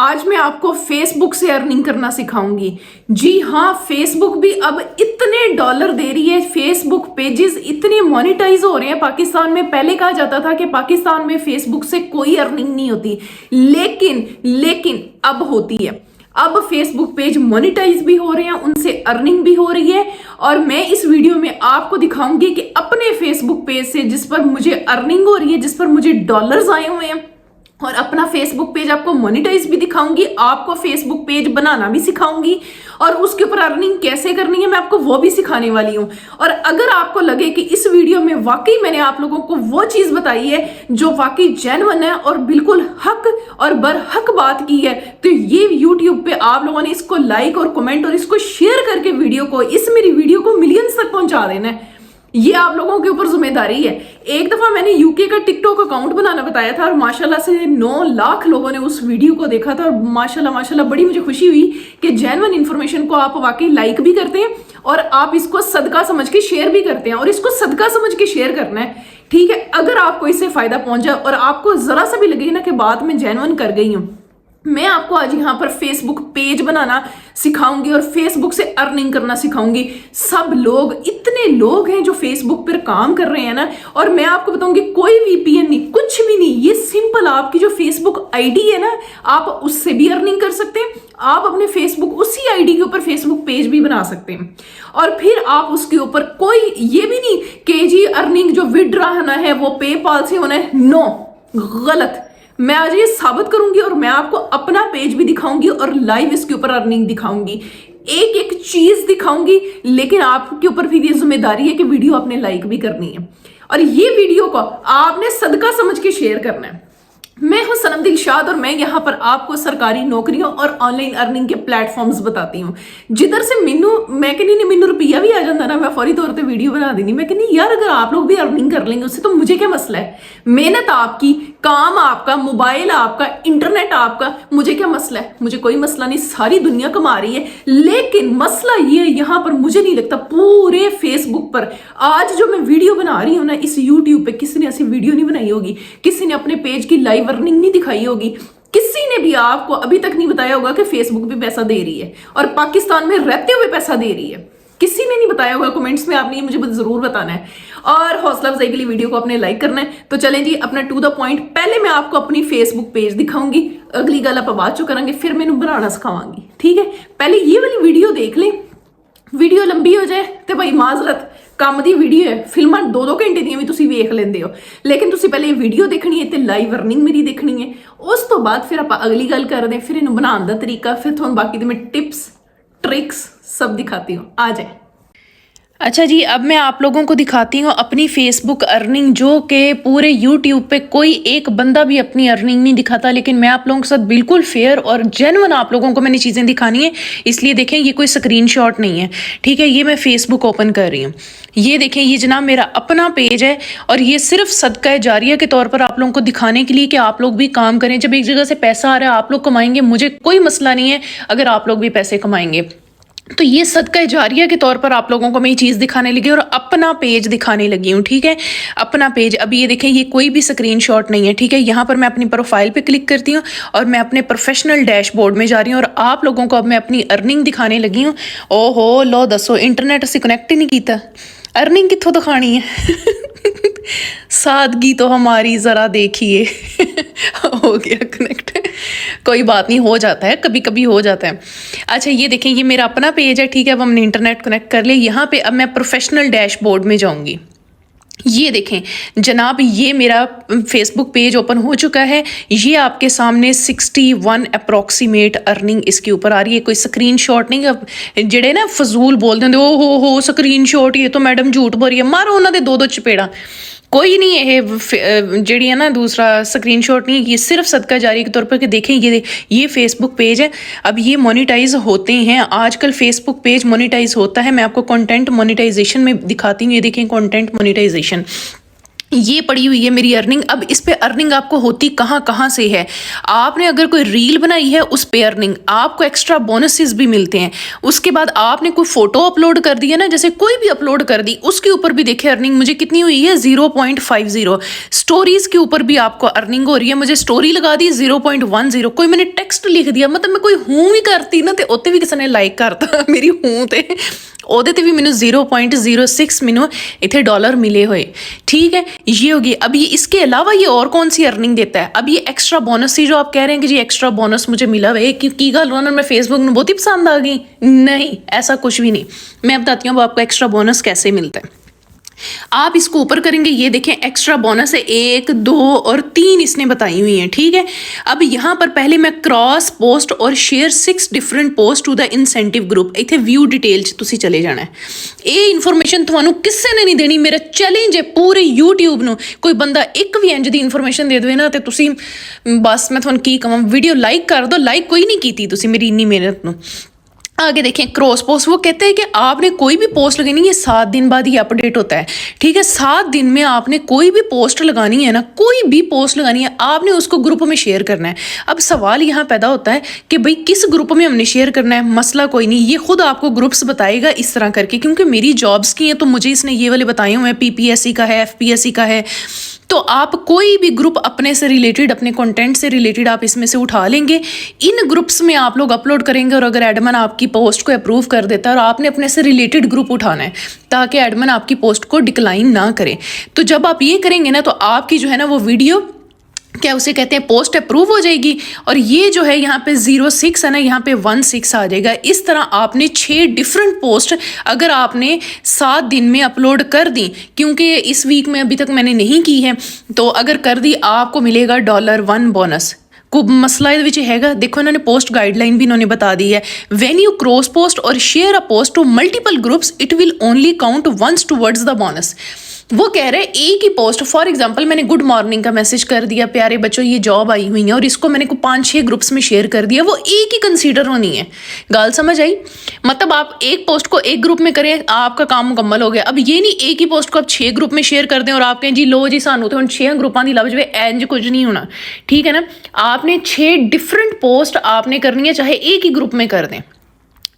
आज मैं आपको फेसबुक से अर्निंग करना सिखाऊंगी। जी हाँ, फेसबुक भी अब इतने डॉलर दे रही है, फेसबुक पेजेस इतने मोनेटाइज हो रहे हैं पाकिस्तान में। पहले कहा जाता था कि पाकिस्तान में फेसबुक से कोई अर्निंग नहीं होती, लेकिन अब होती है। अब फेसबुक पेज मोनेटाइज भी हो रहे हैं, उनसे अर्निंग भी हो रही है। और मैं इस वीडियो में आपको दिखाऊंगी कि अपने फेसबुक पेज से जिस पर मुझे अर्निंग हो रही है, जिस पर मुझे डॉलर्स आए हुए हैं, और अपना फेसबुक पेज आपको मोनेटाइज भी दिखाऊंगी, आपको फेसबुक पेज बनाना भी सिखाऊंगी, और उसके ऊपर अर्निंग कैसे करनी है मैं आपको वो भी सिखाने वाली हूं। और अगर आपको लगे कि इस वीडियो में वाकई मैंने आप लोगों को वो चीज बताई है जो वाकई जेन्युइन है और बिल्कुल हक और बरहक बात की है, तो ये यूट्यूब पे आप लोगों ने इसको लाइक और कमेंट और इसको शेयर करके वीडियो को, इस मेरी वीडियो को मिलियंस तक पहुंचा देना है। ये आप लोगों के ऊपर जिम्मेदारी है। एक दफा मैंने यूके का टिकटॉक अकाउंट बनाना बताया था और माशाल्लाह से 9 लाख लोगों ने उस वीडियो को देखा था। और माशाल्लाह बड़ी मुझे खुशी हुई कि जेन्युइन इन्फॉर्मेशन को आप वाकई लाइक भी करते हैं और आप इसको सदका समझ के शेयर भी करते हैं। और इसको सदका समझ के शेयर करना है, ठीक है। अगर आपको इससे फायदा पहुंचा और आपको जरा सा भी लगे ना कि बात मैं जेन्युइन कर गई हूं, मैं आपको आज यहाँ पर फेसबुक पेज बनाना सिखाऊंगी और फेसबुक से अर्निंग करना सिखाऊंगी। सब लोग, इतने लोग हैं जो फेसबुक पर काम कर रहे हैं ना, और मैं आपको बताऊंगी कोई वीपीएन नहीं, कुछ भी नहीं, ये सिंपल आपकी जो फेसबुक आईडी है ना, आप उससे भी अर्निंग कर सकते हैं। आप अपने फेसबुक, उसी आईडी के ऊपर फेसबुक पेज भी बना सकते हैं। और फिर आप उसके ऊपर कोई ये भी नहीं कि जी अर्निंग जो विड्रॉ होना है वो पेपाल से होना है, नो, गलत। मैं आज ये साबित करूंगी और मैं आपको अपना पेज भी दिखाऊंगी और लाइव इसके ऊपर अर्निंग दिखाऊंगी, एक एक चीज दिखाऊंगी। लेकिन आपके ऊपर फिर ये जिम्मेदारी है कि वीडियो आपने लाइक भी करनी है और ये वीडियो को आपने सदका समझ के शेयर करना है। मैं हूं सनम दिलशाद और मैं यहाँ पर आपको सरकारी नौकरियों और ऑनलाइन अर्निंग के प्लेटफॉर्म्स बताती हूँ, जिधर से मैं कहनी मैनू रुपया भी आ जाता ना, मैं फौरी तौर पे वीडियो बना देनी। मैं कहनी यार अगर आप लोग भी अर्निंग कर लेंगे उससे तो मुझे क्या मसला है। मेहनत आपकी, काम आपका, मोबाइल आपका, इंटरनेट आपका, मुझे क्या मसला है। मुझे कोई मसला नहीं, सारी दुनिया कमा रही है। लेकिन मसला ये यहाँ पर मुझे नहीं लगता पूरे फेसबुक पर आज जो मैं वीडियो बना रही हूँ ना, इस यूट्यूब पे किसी ने ऐसी वीडियो नहीं बनाई होगी, किसी ने अपने पेज की लाइव अर्निंग नहीं दिखाई होगी, किसी ने भी आपको अभी तक नहीं बताया होगा कि फेसबुक भी पैसा दे रही है और पाकिस्तान में रहते हुए पैसा दे रही है। किसी ने नहीं बताया होगा। कमेंट्स में आपने ये मुझे जरूर बताना है और हौसला अफजाई के लिए वीडियो को अपने लाइक करना है। तो चलें जी अपना टू द पॉइंट। पहले मैं आपको अपनी फेसबुक पेज दिखाऊंगी, अगली गल आप बाद चो करेंगे, फिर मैंने बनाना सिखावांगी, ठीक है। पहले ये वाली वीडियो देख लें, वीडियो लंबी हो जाए तो भाई माजरत, ਕੰਮ ਦੀ ਵੀਡੀਓ ਹੈ, ਫਿਲਮਾਂ 2-2 ਘੰਟੇ ਦੀਆਂ ਵੀ ਤੁਸੀਂ ਵੇਖ ਲੈਂਦੇ ਹੋ, ਲੇਕਿਨ ਤੁਸੀਂ ਪਹਿਲੇ ਇਹ ਵੀਡੀਓ ਦੇਖਣੀ ਹੈ ਤੇ ਲਾਈਵ ਅਰਨਿੰਗ ਮੇਰੀ ਦੇਖਣੀ ਹੈ। ਉਸ ਤੋਂ ਬਾਅਦ ਫਿਰ ਆਪਾਂ ਅਗਲੀ ਗੱਲ ਕਰਦੇ ਹਾਂ, ਫਿਰ ਇਹਨੂੰ ਬਣਾਉਣ ਦਾ ਤਰੀਕਾ, ਫਿਰ ਤੁਹਾਨੂੰ ਬਾਕੀ ਦੇ ਮੈਂ टिप्स ट्रिक्स सब दिखाती हूँ। आ जाए। अच्छा जी, अब मैं आप लोगों को दिखाती हूँ अपनी फेसबुक अर्निंग, जो कि पूरे यूट्यूब पे कोई एक बंदा भी अपनी अर्निंग नहीं दिखाता, लेकिन मैं आप लोगों के साथ बिल्कुल फेयर और जेन्युइन आप लोगों को मैंने चीज़ें दिखानी है। इसलिए देखें ये कोई स्क्रीनशॉट नहीं है, ठीक है। ये मैं फेसबुक ओपन कर रही हूँ, ये देखें, ये जनाब मेरा अपना पेज है और ये सिर्फ सदका जारिया के तौर पर आप लोगों को दिखाने के लिए कि आप लोग भी काम करें। जब एक जगह से पैसा आ रहा है, आप लोग कमाएंगे, मुझे कोई मसला नहीं है अगर आप लोग भी पैसे कमाएंगे। तो ये सदका जारिया के तौर पर आप लोगों को मैं ये चीज़ दिखाने लगी और अपना पेज दिखाने लगी हूँ, ठीक है। अपना पेज, अब ये देखें, ये कोई भी स्क्रीनशॉट नहीं है, ठीक है। यहाँ पर मैं अपनी प्रोफाइल पे क्लिक करती हूँ और मैं अपने प्रोफेशनल डैशबोर्ड में जा रही हूँ और आप लोगों को अब मैं अपनी अर्निंग दिखाने लगी हूँ। ओहो लो दसो, इंटरनेट से कनेक्ट ही नहीं किया, अर्निंग कितों दिखानी है। सादगी तो हमारी ज़रा देखिए। हो गया कनेक्ट, कोई बात नहीं, हो जाता है, कभी कभी हो जाता है। अच्छा ये देखें, ये मेरा अपना पेज है, ठीक है। अब हमने इंटरनेट कनेक्ट कर लिया। यहाँ पे अब मैं प्रोफेशनल डैशबोर्ड में जाऊँगी। ये देखें जनाब, ये मेरा फेसबुक पेज ओपन हो चुका है। ये आपके सामने 61 अप्रॉक्सीमेट अर्निंग इसके ऊपर आ रही है, कोई स्क्रीनशॉट नहीं। अब जेड़े ना फजूल बोल देंगे ओ हो स्क्रीनशॉट, ये तो मैडम झूठ बोल रही है, मारो उन्होंने 2-2 चपेड़ा। कोई नहीं है जी है ना, दूसरा स्क्रीनशॉट नहीं, ये सिर्फ सदका जारी के तौर पर कि देखें ये फेसबुक पेज है। अब ये मोनेटाइज होते हैं, आजकल फेसबुक पेज मोनेटाइज होता है। मैं आपको कंटेंट मोनेटाइजेशन में दिखाती हूँ, ये देखें कंटेंट मोनेटाइजेशन। ये पड़ी हुई है मेरी अर्निंग। अब इस पे अर्निंग आपको होती कहाँ से है, आपने अगर कोई रील बनाई है उस पे अर्निंग, आपको एक्स्ट्रा बोनसेस भी मिलते हैं। उसके बाद आपने कोई फोटो अपलोड कर दी है ना, जैसे कोई भी अपलोड कर दी, उसके ऊपर भी देखिए अर्निंग मुझे कितनी हुई है 0.50। स्टोरीज के ऊपर भी आपको अर्निंग हो रही है। मुझे स्टोरी लगा दी 0.10, कोई मैंने टेक्स्ट लिख दिया, मतलब मैं कोई हूँ भी करती ना, तो उत्ते भी किसी ने लाइक करता मेरी हूँ ते ਉਹਦੇ ਤੇ ਵੀ ਮੈਨੂੰ 0.06 ਮੈਨੂੰ इतने डॉलर मिले हुए। ठीक है, ये होगी। अब ये इसके अलावा ये और कौन सी अर्निंग देता है? अब ये एक्स्ट्रा बोनस थी जो आप कह रहे हैं कि जी एक्स्ट्रा बोनस मुझे मिला हुआ की गल उन्होंने मैं फेसबुक में बहुत ही पसंद आ गई। नहीं, ऐसा कुछ भी नहीं। मैं बताती हूँ आपको एक्स्ट्रा बोनस कैसे मिलता है। आप इसको ऊपर करेंगे, ये देखें एक्स्ट्रा बोनस है 1, 2 और 3 इसने बताई हुई हैं। ठीक है, अब यहाँ पर पहले मैं क्रॉस पोस्ट और share 6 different post to the incentive group, इतने व्यू डिटेल च तुसी चले जाना है। ये इन्फॉर्मेशन थानू किसी ने नहीं देनी, मेरा चैलेंज है पूरे यूट्यूब नू। कोई बंदा एक भी इंज दी इन्फॉर्मेशन दे देवे ना तो तुसी बस मैं थानू की कहां, वीडियो लाइक कर दो। लाइक कोई नहीं की तुसी मेरी इन्नी मेहनत नू। आगे देखें क्रॉस पोस्ट, वो कहते हैं कि आपने कोई भी पोस्ट लगानी है 7 दिन बाद ही अपडेट होता है। ठीक है, 7 दिन में आपने कोई भी पोस्ट लगानी है ना, कोई भी पोस्ट लगानी है, आपने उसको ग्रुप में शेयर करना है। अब सवाल यहाँ पैदा होता है कि भाई किस ग्रुप में हमने शेयर करना है। मसला कोई नहीं, ये खुद आपको ग्रुप्स बताएगा इस तरह करके, क्योंकि मेरी जॉब्स की हैं तो मुझे इसने ये वाले बताए हुए हैं, PPSC का है, FPSC का है। तो आप कोई भी ग्रुप अपने से रिलेटेड, अपने कंटेंट से रिलेटेड आप इसमें से उठा लेंगे। इन ग्रुप्स में आप लोग अपलोड करेंगे और अगर एडमिन आपकी पोस्ट को अप्रूव कर देता है, और आपने अपने से रिलेटेड ग्रुप उठाना है ताकि एडमिन आपकी पोस्ट को डिक्लाइन ना करे। तो जब आप ये करेंगे ना तो आपकी जो है ना वो वीडियो क्या उसे कहते हैं पोस्ट अप्रूव हो जाएगी, और ये जो है यहाँ पे 06 है ना, यहाँ पे 16 आ जाएगा। इस तरह आपने 6 डिफरेंट पोस्ट अगर आपने 7 दिन में अपलोड कर दी, क्योंकि इस वीक में अभी तक मैंने नहीं की है, तो अगर कर दी आपको मिलेगा $1 बोनस। को मसला ये हैगा, देखो इन्होंने पोस्ट गाइडलाइन भी इन्होंने बता दी है। व्हेन यू क्रॉस पोस्ट और share a post to multiple groups it will only count once towards the bonus. वो कह रहे हैं एक ही पोस्ट, फॉर एग्जांपल मैंने गुड मॉर्निंग का मैसेज कर दिया, प्यारे बच्चों ये जॉब आई हुई है, और इसको मैंने को 5-6 ग्रुप्स में शेयर कर दिया, वो एक ही कंसीडर होनी है। गाल समझ आई? मतलब आप एक पोस्ट को एक ग्रुप में करें, आपका काम मुकम्मल हो गया। अब ये नहीं एक ही पोस्ट को आप 6 ग्रुप में शेयर कर दें और आप कहें जी लो जी सानू तो 6 ग्रुपों की लभ जाए, एंज कुछ नहीं होना। ठीक है ना, आपने 6 डिफरेंट पोस्ट आपने करनी है, चाहे एक ही ग्रुप में कर दें।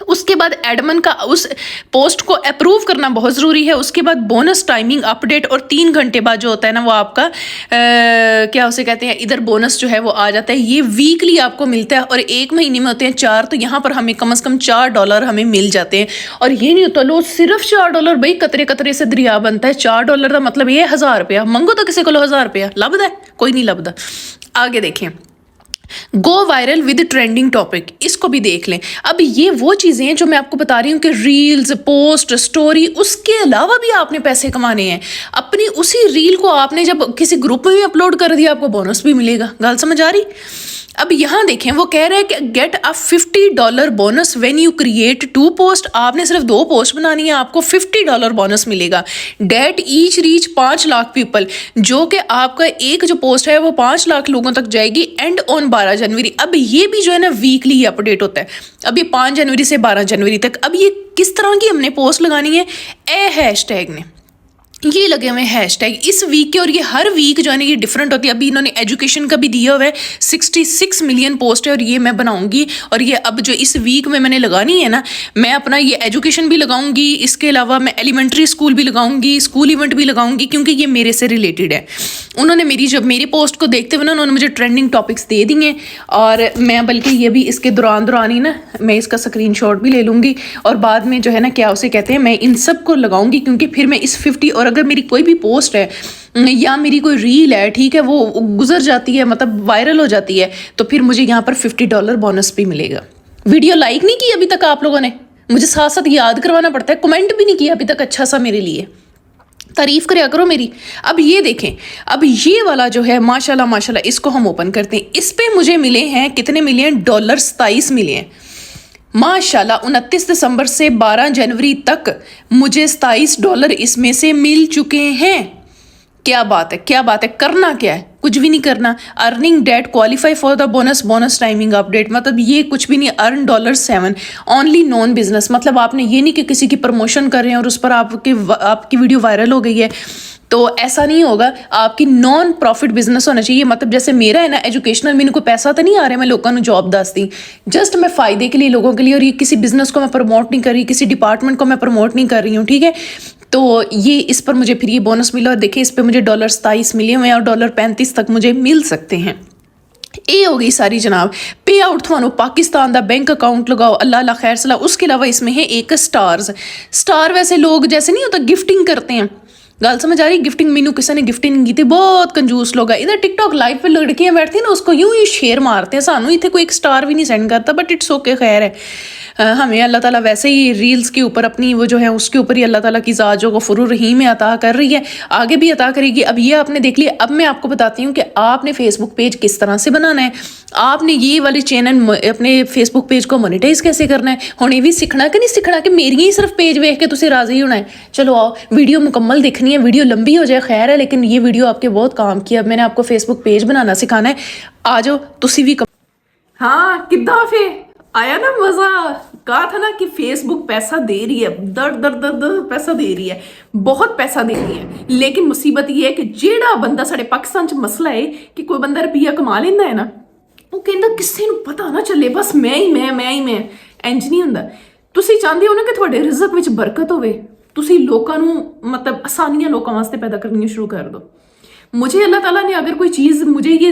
उसके बाद एडमिन का उस पोस्ट को अप्रूव करना बहुत ज़रूरी है। उसके बाद बोनस टाइमिंग अपडेट, और 3 घंटे बाद जो होता है ना वो आपका क्या उसे कहते हैं, इधर बोनस जो है वो आ जाता है। ये वीकली आपको मिलता है और 1 महीने में होते हैं 4, तो यहाँ पर हमें कम से कम $4 हमें मिल जाते हैं। और ये नहीं होता लो सिर्फ $4, भाई कतरे कतरे से दरिया बनता है। $4 का मतलब ये 1000 रुपया मंगो तो किसी को 1000 रुपया लभदा है? कोई नहीं लभदा। आगे देखें, go viral with trending topic, इसको भी देख लें। अब ये वो चीज़ें हैं जो मैं आपको बता रही हूँ कि रील्स, पोस्ट, स्टोरी, उसके अलावा भी आपने पैसे कमाने हैं। अपनी उसी रील को आपने जब किसी ग्रुप में भी अपलोड कर दिया, आपको बोनस भी मिलेगा। गाल समझ आ रही? अब यहाँ देखें, वो कह रहे हैं कि get a $50 bonus when you create 2 post. आपने सिर्फ 2 पोस्ट बनानी है, आपको $50 बोनस मिलेगा। That each reach 5 lakh people, जो कि आपका एक जो पोस्ट है वो 5 लाख लोगों तक जाएगी एंड ऑन 12 जनवरी। अब ये भी जो है ना वीकली ही अपडेट होता है। अब ये 5 जनवरी से 12 जनवरी तक। अब ये किस तरह की हमने पोस्ट लगानी है, हैशटैग ने ये लगे हुए हैशटैग इस वीक के, और ये हर वीक जो है ना ये डिफरेंट होती है। अभी इन्होंने एजुकेशन का भी दिया हुआ है, 66 मिलियन पोस्ट है, और ये मैं बनाऊंगी। और ये अब जो इस वीक में मैंने लगानी है ना, मैं अपना ये एजुकेशन भी लगाऊंगी, इसके अलावा मैं एलिमेंट्री स्कूल भी लगाऊंगी, स्कूल इवेंट भी लगाऊंगी, क्योंकि ये मेरे से रिलेटेड है। उन्होंने मेरी जब मेरी पोस्ट को देखते हुए ना उन्होंने मुझे ट्रेंडिंग टॉपिक्स दे दिए, और मैं बल्कि ये भी इसके दौरान ही ना मैं इसका स्क्रीनशॉट भी ले लूँगी, और बाद में जो है ना क्या उसे कहते हैं, मैं इन सब को लगाऊंगी, क्योंकि फिर मैं इस 50, और अगर मेरी कोई भी पोस्ट है या मेरी कोई रील है, ठीक है, वो गुजर जाती है, मतलब वायरल हो जाती है, तो फिर मुझे यहाँ पर $50 बोनस भी मिलेगा। वीडियो लाइक नहीं की अभी तक आप लोगों ने, मुझे साथ साथ याद करवाना पड़ता है, कमेंट भी नहीं किया अभी तक अच्छा सा मेरे लिए, तारीफ करा करो मेरी। अब ये देखें, अब ये वाला जो है माशाल्लाह माशाल्लाह, इसको हम ओपन करते हैं। इस पे मुझे मिले हैं कितने मिले हैं, $27 मिले हैं माशाल्लाह। 29 दिसंबर से 12 जनवरी तक मुझे $27 इसमें से मिल चुके हैं। क्या बात है, क्या बात है। करना क्या है, कुछ भी नहीं करना। Earning that qualify for the bonus, bonus timing update, मतलब ये कुछ भी नहीं। अर्न $7 ओनली नॉन बिजनेस, मतलब आपने ये नहीं कि किसी की प्रमोशन कर रहे हैं और उस पर आपकी वीडियो वायरल हो गई है तो ऐसा नहीं होगा, आपकी नॉन प्रॉफिट बिजनेस होना चाहिए। मतलब जैसे मेरा है ना एजुकेशनल, मैंने कोई पैसा तो नहीं आ रहा, मैं लोगों को जॉब दसती, जस्ट मैं फायदे के लिए लोगों के लिए, और ये किसी बिजनेस को मैं प्रमोट नहीं कर रही, किसी डिपार्टमेंट को मैं प्रमोट नहीं कर रही हूँ, ठीक है। तो ये इस पर मुझे फिर ये बोनस मिला, और देखिए इस पर मुझे $27 मिले हुए हैं, और $35 तक मुझे मिल सकते हैं। ये हो गई सारी जनाब पे आउट। थानू पाकिस्तान दा बैंक अकाउंट लगाओ, अल्लाह अल्लाह खैर सला। उसके अलावा इसमें है एक स्टार वैसे लोग जैसे नहीं होता गिफ्टिंग करते हैं, गल समझ आ रही, गिफ्टिंग मैनू किसी ने गिफ्टिंग की थी, बहुत कंजूस लोग है इधर। टिकटॉक लाइव पे लड़कियां बैठती हैं ना, उसको यूं ही शेयर मारते हैं, सानू इतने कोई एक स्टार भी नहीं सेंड करता, बट इट्स ओके, खैर है। हमें अल्लाह ताला वैसे ही रील्स के ऊपर अपनी वो जो है उसके ऊपर ही अल्लाह ताला की ज़ात जो गफुरुर रहीम है अता कर रही है, आगे भी अता करेगी। अब ये आपने देख लिया, अब मैं आपको बताती हूँ कि आपने फेसबुक पेज किस तरह से बनाना है, आपने ये वाली चैनल अपने फेसबुक पेज को मोनेटाइज कैसे करना है। हुण ये भी सीखना कि नहीं सीखना कि मेरी ही सिर्फ पेज वेख के तुसीं राजी होना है। चलो आओ, वीडियो मुकम्मल देखनी है, वीडियो लंबी हो जाए खैर है, लेकिन ये वीडियो आपके बहुत काम की है। अब मैंने आपको फेसबुक पेज बनाना सिखाना है, आ जाओ तुसीं भी। हाँ किद्दां फे आया ना मजा। कहा था ना कि फेसबुक पैसा दे रही है, दर दर दर दर पैसा दे रही है, बहुत पैसा दे रही है। लेकिन मुसीबत ये है कि जेड़ा बंदा साडे पाकिस्तान च मसला है कि कोई बंदा रुपया कमा लेंदा है ना, वो कहंदा किसी नूं पता ना चले, बस मैं ही मैं। इंज नहीं हुंदा। तुसीं चाहते हो ना कि तुहाडे रिज़क विच बरकत होवे, तुसीं लोकां नूं मतलब आसानियां लोकां वास्ते पैदा करनी शुरू कर दो। मुझे अल्लाह ताला ने अगर कोई चीज़ मुझे ये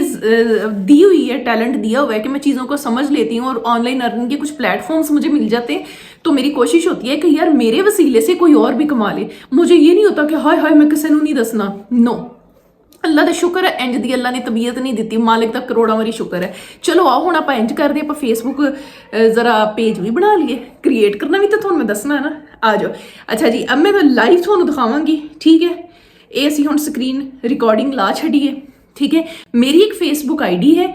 दी हुई है, टैलेंट दिया हुआ है कि मैं चीज़ों को समझ लेती हूँ और ऑनलाइन अर्निंग के कुछ प्लेटफॉर्म्स मुझे मिल जाते हैं, तो मेरी कोशिश होती है कि यार मेरे वसीले से कोई और भी कमा ले। मुझे ये नहीं होता कि हाय हाय मैं किसी को नहीं दसना, नो। अल्लाह का शुक्र है इंज दी अल्लाह ने तबीयत नहीं दी, मालिक का करोड़ों वारी शुक्र है। चलो आओ हुण आपां इंज करदे, आपां फेसबुक जरा पेज भी बना लिए, क्रिएट करना भी तो तुहानूं मैं दसना है ना। आ जाओ। अच्छा जी, अब मैं लाइव तुहानूं दिखावांगी, ठीक है। ये असीं हुण स्क्रीन रिकॉर्डिंग ला छड़िए, ठीक है। मेरी एक फेसबुक आईडी है,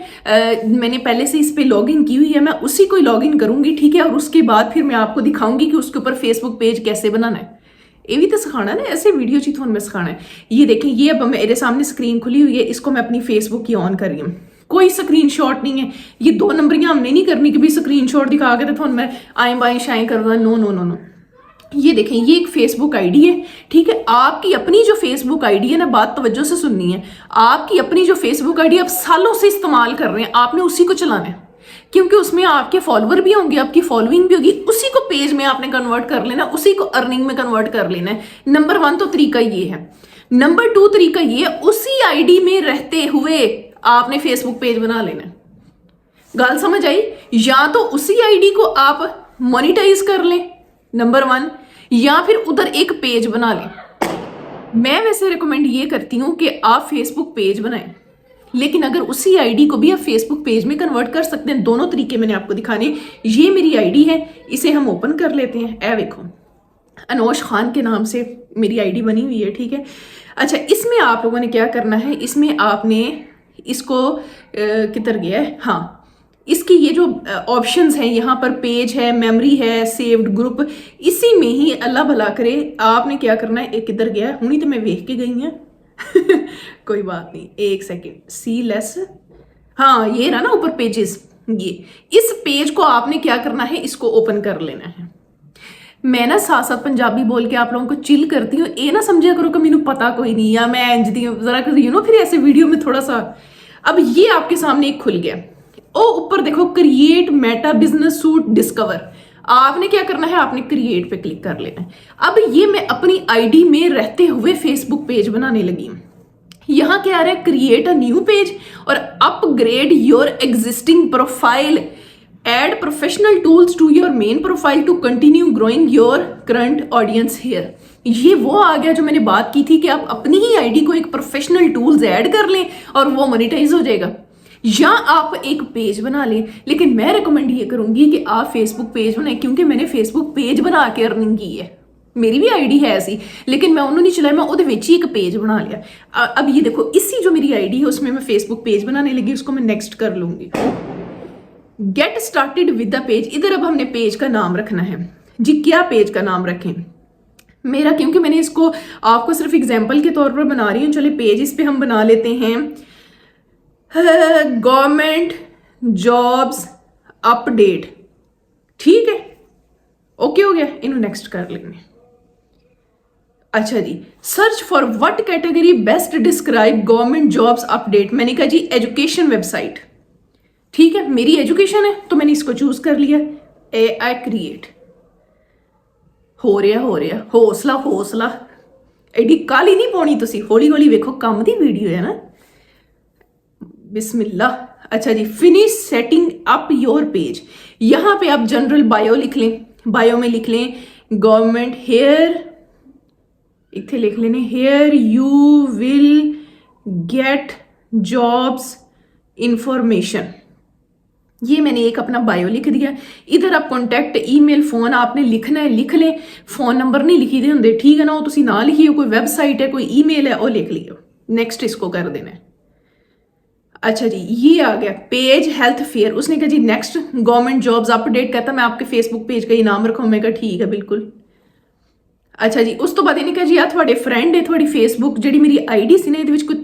मैंने पहले से इस पे लॉगिन की हुई है, मैं उसी को लॉगिन करूंगी, ठीक है। और उसके बाद फिर मैं आपको दिखाऊंगी कि उसके ऊपर फेसबुक पेज कैसे बनाना है। ये भी तो सिखाना है ना, ऐसे वीडियो ची थोड़ा मैं सिखाना है। ये देखें, ये अब मेरे सामने स्क्रीन खुली हुई है, इसको मैं अपनी फेसबुक की ऑन कर रही हूँ। कोई स्क्रीनशॉट नहीं है, ये 2 नंबरियां हमने नहीं करनी कि भी स्क्रीनशॉट दिखा के तो मैं आए बाएं शाएं करना, नो नो नो नो। ये देखें, ये एक फेसबुक आईडी है, ठीक है। आपकी अपनी जो फेसबुक आईडी है ना, बात तवज्जो से सुननी है, आपकी अपनी जो फेसबुक आईडी आप सालों से इस्तेमाल कर रहे हैं, आपने उसी को चलाना है, क्योंकि उसमें आपके फॉलोवर भी होंगे, आपकी फॉलोइंग भी होगी, उसी को पेज में आपने कन्वर्ट कर लेना, उसी को अर्निंग में कन्वर्ट कर लेना है। नंबर 1 तो तरीका ये है। नंबर 2 तरीका ये है, उसी आईडी में रहते हुए आपने फेसबुक पेज बना लेना है। गल समझ आई? या तो उसी आईडी को आप मोनिटाइज कर लें, नंबर 1, या फिर उधर एक पेज बना लें। मैं वैसे रिकमेंड ये करती हूं कि आप फेसबुक पेज बनाएं, लेकिन अगर उसी आईडी को भी आप फेसबुक पेज में कन्वर्ट कर सकते हैं। दोनों तरीके मैंने आपको दिखाने। ये मेरी आईडी है, इसे हम ओपन कर लेते हैं। ए देखो, अनोश खान के नाम से मेरी आईडी बनी हुई है, ठीक है। अच्छा, इसमें आप लोगों ने क्या करना है, इसमें आपने इसको किधर गया है, हाँ, इसकी ये जो ऑप्शंस हैं, यहाँ पर पेज है, मेमोरी है, सेव्ड ग्रुप, इसी में ही अल्लाह भला करे आपने क्या करना है। एक किधर गया है, हुणी तो मैं वेख के गई हैं कोई बात नहीं, एक सेकेंड, सी लेस, हाँ ये रहा ना ऊपर पेजेस, ये इस पेज को आपने क्या करना है, इसको ओपन कर लेना है। मैं ना साथ साथ पंजाबी बोल के आप लोगों को चिल करती हूँ, ये ना समझा करो कि मैनू पता कोई नहीं, या मैं इंजती हूँ जरा फिर ऐसे वीडियो में थोड़ा सा। अब ये आपके सामने एक खुल गया, ओ ऊपर देखो, create Meta business suit discover. आपने क्या करना है, आपने क्रिएट पे क्लिक कर लेना है। अब ये मैं अपनी आईडी में रहते हुए फेसबुक पेज बनाने लगी हूँ। यहाँ क्या आ रहा है, क्रिएट अ न्यू पेज और upgrade your existing profile, add professional tools to your main profile to continue growing your current audience here. ये वो आ गया जो मैंने बात की थी कि आप अपनी ही आईडी को एक प्रोफेशनल टूल्स ऐड कर लें और वो मोनेटाइज हो जाएगा, या आप एक पेज बना लें। लेकिन मैं रिकमेंड ये करूंगी कि आप फेसबुक पेज बनाएं, क्योंकि मैंने फेसबुक पेज बना के अर्निंग की है। मेरी भी आईडी है ऐसी, लेकिन मैं उन्होंने नहीं चलाई, मैं उहदे विच ही एक पेज बना लिया। अब ये देखो, इसी जो मेरी आईडी है उसमें मैं फेसबुक पेज बनाने लगी, उसको मैं नेक्स्ट कर लूंगी। Get started with the page. इधर अब हमने पेज का नाम रखना है जी। क्या पेज का नाम रखें मेरा, क्योंकि मैंने इसको आपको सिर्फ एग्जाम्पल के तौर पर बना रही हूँ। चलिए पेज इस पे हम बना लेते हैं, गवर्नमेंट जॉब्स अपडेट, ठीक है, ओके हो गया। इन्हों नेक्स्ट कर लेंगे। अच्छा जी, search for what category best describe government jobs update. मैंने कहा जी एजुकेशन वेबसाइट, ठीक है, मेरी एजुकेशन है तो मैंने इसको चूज कर लिया। AI क्रिएट हो रहा, हौसला हौसला, एडी काली नहीं पानी, तुसी हौली हौली वेखो, काम दी वीडियो है ना। बिस्मिल्लाह। अच्छा जी, finish setting up your page. यहाँ पे आप जनरल बायो लिख लें, बायो में लिख लें गवर्नमेंट, हेयर इतने लिख लेने, here you will get jobs information. ये मैंने एक अपना बायो लिख दिया। इधर आप कॉन्टैक्ट, ईमेल, फोन आपने लिखना है, लिख लें। फोन नंबर नहीं लिखी दे होंगे, ठीक है ना, वो तुसी ना लिखियो, कोई वेबसाइट है, कोई ईमेल है, वो लिख लियो। नेक्स्ट इसको कर देना है। अच्छा जी, ये आ गया पेज हेल्थ फेयर। उसने कहा जी नेक्स्ट गवर्नमेंट जॉब्स अपडेट, कहता मैं आपके फेसबुक पेज का ही नाम रखूँ। मैं कहा ठीक है बिल्कुल। अच्छा जी, उस तो बाद इन्हें कहा जी यार थोड़े फ्रेंड है, थोड़ी फेसबुक जी मेरी आईडी सी ने कोई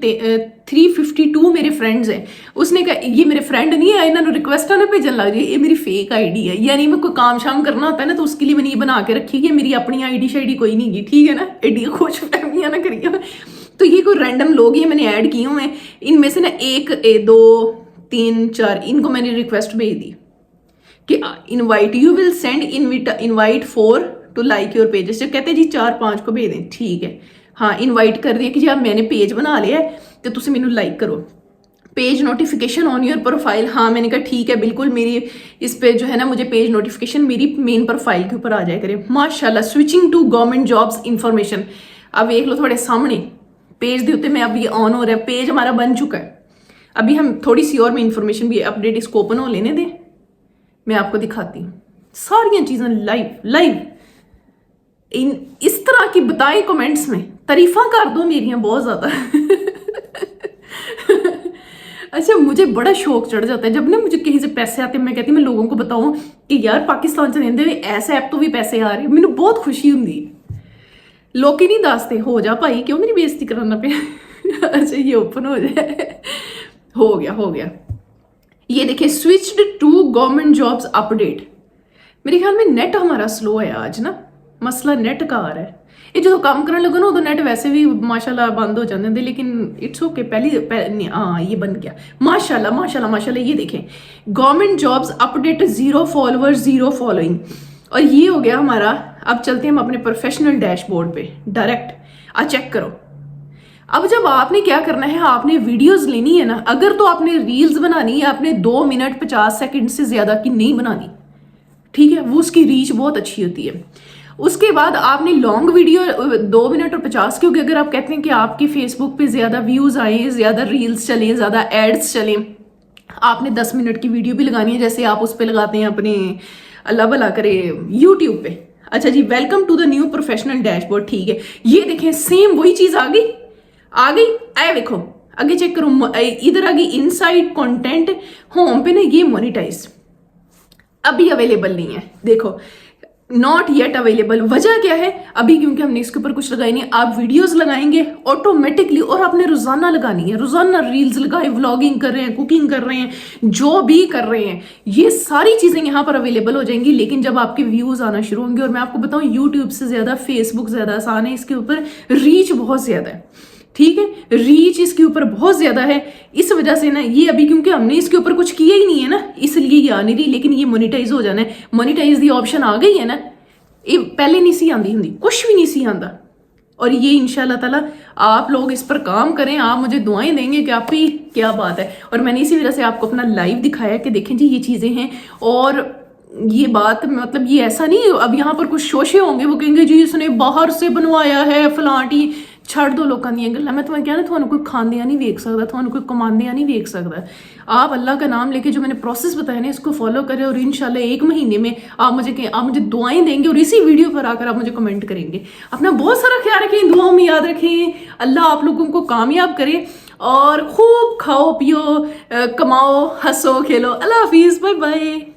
352 मेरे फ्रेंड्स हैं। उसने कहा ये मेरे फ्रेंड नहीं है, इन्होंने रिक्वेस्ट ना भेजन लग जाए, ये मेरी फेक आईडी है। यानी मैं कोई काम शाम करना होता है ना तो उसके लिए मैंने ये बना के रखी है, मेरी अपनी आईडी शाईडी कोई नहीं की, ठीक है ना, एडी खुश फहमियाँ ना करिए। तो ये कोई रैंडम लोग ही मैंने ऐड किए हुए हैं। इनमें से ना 1 2 3 4 इनको मैंने रिक्वेस्ट भेज दी कि invite, you will send invite for to like your pages. जो कहते हैं जी 4-5 को भेज दें, ठीक है, हाँ इनवाइट कर दिया कि जी आप मैंने पेज बना लिया है तो तुम मैनू लाइक करो। Page notification on your profile, हाँ मैंने कहा ठीक है बिल्कुल, मेरी इस पे जो है ना मुझे पेज नोटिफिकेशन मेरी मेन प्रोफाइल के ऊपर आ जाए करे। माशाल्लाह। Switching to government jobs information, अब देख लो थोड़े सामने पेज के उत्ते मैं अभी ऑन हो रहा है, पेज हमारा बन चुका है। अभी हम थोड़ी सी और में इंफॉर्मेशन भी अपडेट इसको ओपन हो लेने दें, मैं आपको दिखाती हूँ सारियां चीजें लाइव इन इस तरह की बताएं कमेंट्स में, तारीफा कर दो मेरियां बहुत ज्यादा। अच्छा, मुझे बड़ा शौक चढ़ जाता है जब ना मुझे कहीं से पैसे आते हैं, मैं कहती हूँ मैं लोगों को बताऊं कि यार पाकिस्तान से रहते हुए ऐसे ऐप तो भी पैसे आ रहे, मैंने बहुत खुशी होंगी। लोग ही नहीं दसते, हो जा भाई क्यों मेरी बेइज्जती कराना पे। अच्छा ये ओपन हो जाए, हो गया। ये देखिए switched to government jobs update. मेरे ख्याल में नेट हमारा स्लो है आज ना, मसला नेट का आ रहा है। ये जो काम करने लगो ना उदो नेट वैसे भी माशाल्लाह बंद हो जाते हैं, लेकिन इट्स ओके। पहली हाँ ये बन गया, माशाल्लाह। ये देखें government jobs update, 0 followers 0 following, और ये हो गया हमारा। अब चलते हैं हम अपने प्रोफेशनल डैशबोर्ड पे डायरेक्ट, चेक करो। अब जब आपने क्या करना है, आपने वीडियोस लेनी है ना, अगर तो आपने रील्स बनानी है, आपने 2 मिनट 50 सेकंड से ज्यादा की नहीं बनानी, ठीक है, वो उसकी रीच बहुत अच्छी होती है। उसके बाद आपने लॉन्ग वीडियो 2 मिनट और 50, क्योंकि अगर आप कहते हैं कि आपकी फेसबुक पे ज्यादा व्यूज आए, ज्यादा रील्स चले, ज्यादा एड्स चले, आपने 10 मिनट की वीडियो भी लगानी है, जैसे आप उस पर लगाते हैं अपने अल्लाह भला करे यूट्यूब पे। अच्छा जी, welcome to the new professional dashboard, ठीक है। ये देखें सेम वही चीज आ गई। आए देखो आगे चेक करो, इधर आ गई इनसाइड कंटेंट, होम पे ना ये मोनिटाइज अभी अवेलेबल नहीं है। देखो नॉट येट अवेलेबल, वजह क्या है अभी, क्योंकि हमने इसके ऊपर कुछ लगाई नहीं। आप वीडियोस लगाएंगे ऑटोमेटिकली, और आपने रोजाना लगानी है, रोजाना रील्स लगाए, व्लॉगिंग कर रहे हैं, कुकिंग कर रहे हैं, जो भी कर रहे हैं, ये सारी चीजें यहाँ पर अवेलेबल हो जाएंगी। लेकिन जब आपके व्यूज आना शुरू होंगे, और मैं आपको बताऊं यूट्यूब से ज्यादा फेसबुक ज्यादा आसान है, इसके ऊपर रीच बहुत ज्यादा है, ठीक है, रीच इसके ऊपर बहुत ज्यादा है। इस वजह से ना ये अभी, क्योंकि हमने इसके ऊपर कुछ किया ही नहीं है ना, इसलिए ये आ नहीं रही। लेकिन ये मोनिटाइज हो जाना है, मोनिटाइज दी ऑप्शन आ गई है ना, ये पहले नहीं सी आंदी हुंदी, कुछ भी नहीं सी आंदा। और ये इंशाल्लाह ताला आप लोग इस पर काम करें, आप मुझे दुआएं देंगे कि आप ही क्या बात है। और मैंने इसी वजह से आपको अपना लाइव दिखाया कि देखें जी ये चीजें हैं। और ये बात मतलब ये ऐसा नहीं, अब यहाँ पर कुछ शोशे होंगे, वो कहेंगे जी इसने बाहर से बनवाया है फलाटी। छड़ दो लोगों दी गल्लां, मैं तुम्हें कहना थानू कोई खांदियां नहीं वेख सकता, थानू कोई कमांदियां नहीं वेख सकता। आप अल्लाह का नाम लेके जो मैंने प्रोसेस बताया ना, इसको फॉलो करें, और इंशाल्लाह 1 महीने में आप मुझे दुआएं देंगे, और इसी वीडियो पर आकर आप मुझे कमेंट करेंगे। अपना बहुत सारा ख्याल रखें, दुआओं में याद रखें। अल्लाह आप लोगों को कामयाब करे, और खूब खाओ पियो, कमाओ, हंसो खेलो। अल्लाह हाफिज, बाय बाय।